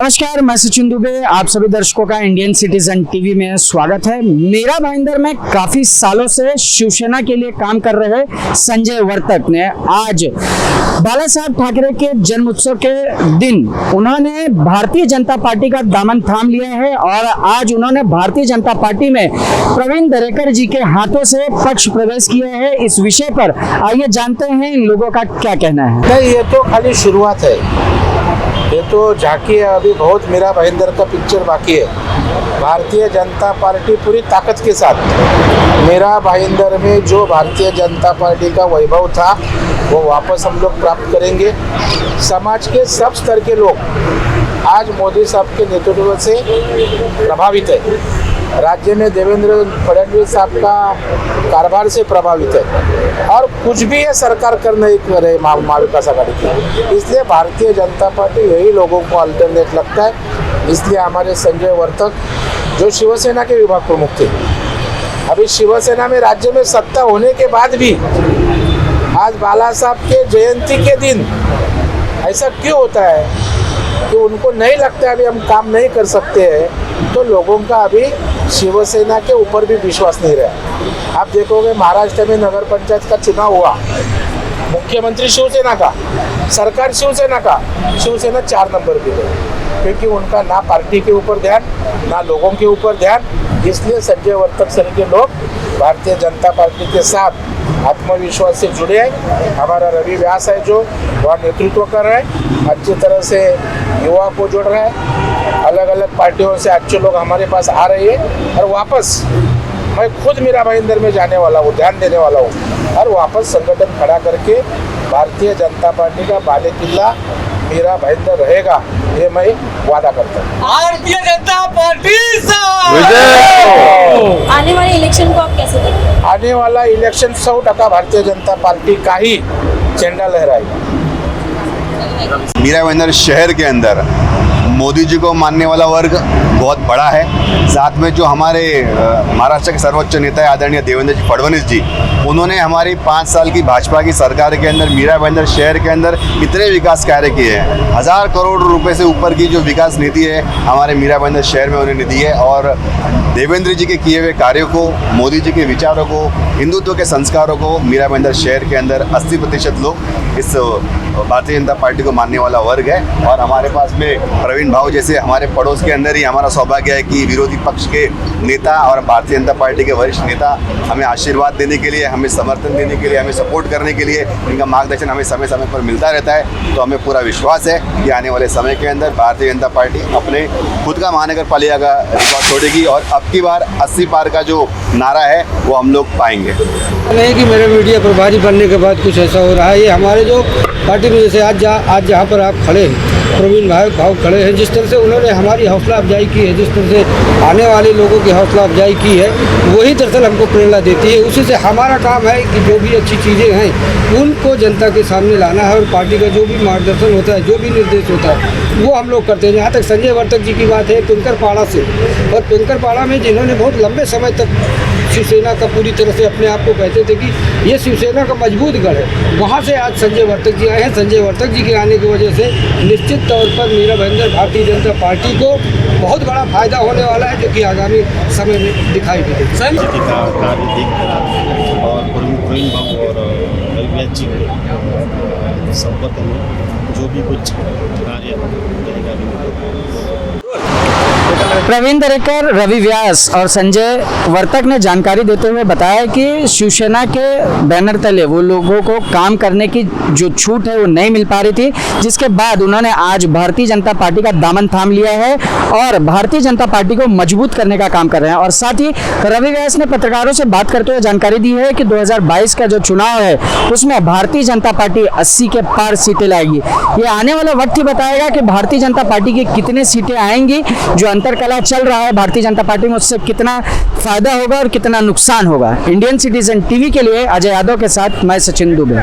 नमस्कार, मैं सचिन दुबे। आप सभी दर्शकों का इंडियन सिटीजन टीवी में स्वागत है। मीरा भाईंदर में काफी सालों से शिवसेना के लिए काम कर रहे संजय वर्तक ने आज बाला साहब ठाकरे के जन्म उत्सव के दिन उन्होंने भारतीय जनता पार्टी का दामन थाम लिया है और आज उन्होंने भारतीय जनता पार्टी में प्रवीण दरेकर जी के हाथों से पक्ष प्रवेश किया है। इस विषय पर आइए जानते हैं इन लोगों का क्या कहना है। नहीं, ये तो खाली शुरुआत है, ये तो झांकी है। अभी बहुत मीरा भाईंदर का पिक्चर बाकी है। भारतीय जनता पार्टी पूरी ताकत के साथ मीरा भाईंदर में जो भारतीय जनता पार्टी का वैभव था वो वापस हम लोग प्राप्त करेंगे। समाज के सब स्तर के लोग आज मोदी साहब के नेतृत्व से प्रभावित है। राज्य में देवेंद्र फडणवीस साहब का कारोबार से प्रभावित है और कुछ भी ये सरकार कर नहीं कर रही महाविकास आघाड़ी की। इसलिए भारतीय जनता पार्टी यही लोगों को अल्टरनेट लगता है। इसलिए हमारे संजय वर्तक जो शिवसेना के विभाग प्रमुख थे, अभी शिवसेना में राज्य में सत्ता होने के बाद भी आज बाला साहब के जयंती के दिन ऐसा क्यों होता है कि उनको नहीं लगता अभी हम काम नहीं कर सकते हैं, तो लोगों का अभी शिवसेना के ऊपर भी विश्वास नहीं रहा। आप देखोगे महाराष्ट्र में नगर पंचायत का चुनाव हुआ, मुख्यमंत्री शिवसेना का, सरकार शिवसेना का, शिवसेना 4 नंबर पे गई क्योंकि उनका ना पार्टी के ऊपर ध्यान ना लोगों के ऊपर ध्यान। इसलिए संजय वर्तक सर के लोग भारतीय जनता पार्टी के साथ आत्मविश्वास से जुड़े हैं। हमारा रवि व्यास है जो वह नेतृत्व कर रहा है, अच्छी तरह से युवा को जोड़ रहा है। अलग अलग पार्टियों से अच्छे लोग हमारे पास आ रहे हैं और वापस मैं खुद मीरा भाईंदर में जाने वाला हूँ, ध्यान देने वाला हूँ और वापस संगठन खड़ा करके भारतीय जनता पार्टी का बाले किला मीरा भाईंदर रहेगा, ये मैं वादा करता हूँ। भारतीय जनता पार्टी आने वाले इलेक्शन को आप कैसे देखते हैं? आने वाला इलेक्शन 100% भारतीय जनता पार्टी का ही झंडा लहराएगा। मीरा भाईंदर शहर के अंदर मोदी जी को मानने वाला वर्ग बहुत बड़ा है। साथ में जो हमारे महाराष्ट्र के सर्वोच्च नेता है आदरणीय देवेंद्र जी फडणवीस जी, उन्होंने हमारी 5 साल की भाजपा की सरकार के अंदर मीरा भाईंदर शहर के अंदर इतने विकास कार्य किए हैं। 1000 करोड़ रुपए से ऊपर की जो विकास नीति है हमारे मीरा भाईंदर शहर में उन्होंने दी है और देवेंद्र जी के किए हुए कार्यों को, मोदी जी के विचारों को, हिंदुत्व के संस्कारों को मीरा भाईंदर शहर के अंदर 80% लोग इस भारतीय जनता पार्टी को मानने वाला वर्ग है। और हमारे पास में प्रवीण भाव जैसे हमारे पड़ोस के अंदर ही हमारा सौभाग्य है कि विरोधी पक्ष के नेता और भारतीय जनता पार्टी के वरिष्ठ नेता हमें आशीर्वाद देने के लिए, हमें समर्थन देने के लिए, हमें सपोर्ट करने के लिए, इनका मार्गदर्शन हमें समय समय पर मिलता रहता है। तो हमें पूरा विश्वास है कि आने वाले समय के अंदर भारतीय जनता पार्टी अपने खुद का महानगर पालिका का रिकॉर्ड तोड़ेगी और अब की बार 80 पार का जो नारा है वो हम लोग पाएंगे। नहीं कि मेरे मीडिया प्रभारी बनने के बाद कुछ ऐसा हो रहा है। ये हमारे जो पार्टी में जैसे आज जहाँ पर आप खड़े हैं, प्रवीण भाव खड़े हैं, जिस तरह से उन्होंने हमारी हौसला अफजाई की है, जिस तरह से आने वाले लोगों की हौसला अफजाई की है, वही दरअसल हमको प्रेरणा देती है। उसी से हमारा काम है कि जो भी अच्छी चीज़ें हैं उनको जनता के सामने लाना है और पार्टी का जो भी मार्गदर्शन होता है, जो भी निर्देश होता है, वो हम लोग करते हैं। जहाँ तक संजय वर्तक जी की बात है पिंकरपाड़ा से, और पिंकरपाड़ा में जिन्होंने बहुत लंबे समय तक शिवसेना का पूरी तरह से अपने आप को कहते थे कि ये शिवसेना का मजबूत गढ़ है, वहाँ से आज संजय वर्तक जी आए हैं। संजय वर्तक जी के आने की वजह से निश्चित तौर पर मीरा भाईंदर भारतीय जनता पार्टी को बहुत बड़ा फायदा होने वाला है, जो कि आगामी समय में दिखाई भी देगा। कार्य देखकर और प्रवीण बाबू और रवि जी के संपर्क में जो भी कुछ कार्य प्रवीण दरेकर, रवि व्यास और संजय वर्तक ने जानकारी देते हुए बताया कि शिवसेना के बैनर तले वो लोगों को काम करने की जो छूट है वो नहीं मिल पा रही थी, जिसके बाद उन्होंने आज भारतीय जनता पार्टी का दामन थाम लिया है और भारतीय जनता पार्टी को मजबूत करने का काम कर रहे हैं। और साथ ही रवि व्यास ने पत्रकारों से बात करते हुए जानकारी दी है कि 2022 का जो चुनाव है उसमें भारतीय जनता पार्टी 80 के पार सीटें लाएगी। ये आने वाला वक्त ही बताएगा कि भारतीय जनता पार्टी की कितनी सीटें आएंगी। जो अंतरकला चल रहा है भारतीय जनता पार्टी में, उससे कितना फायदा होगा और कितना नुकसान होगा। इंडियन सिटीजन टीवी के लिए अजय यादव के साथ मैं सचिन दुबे।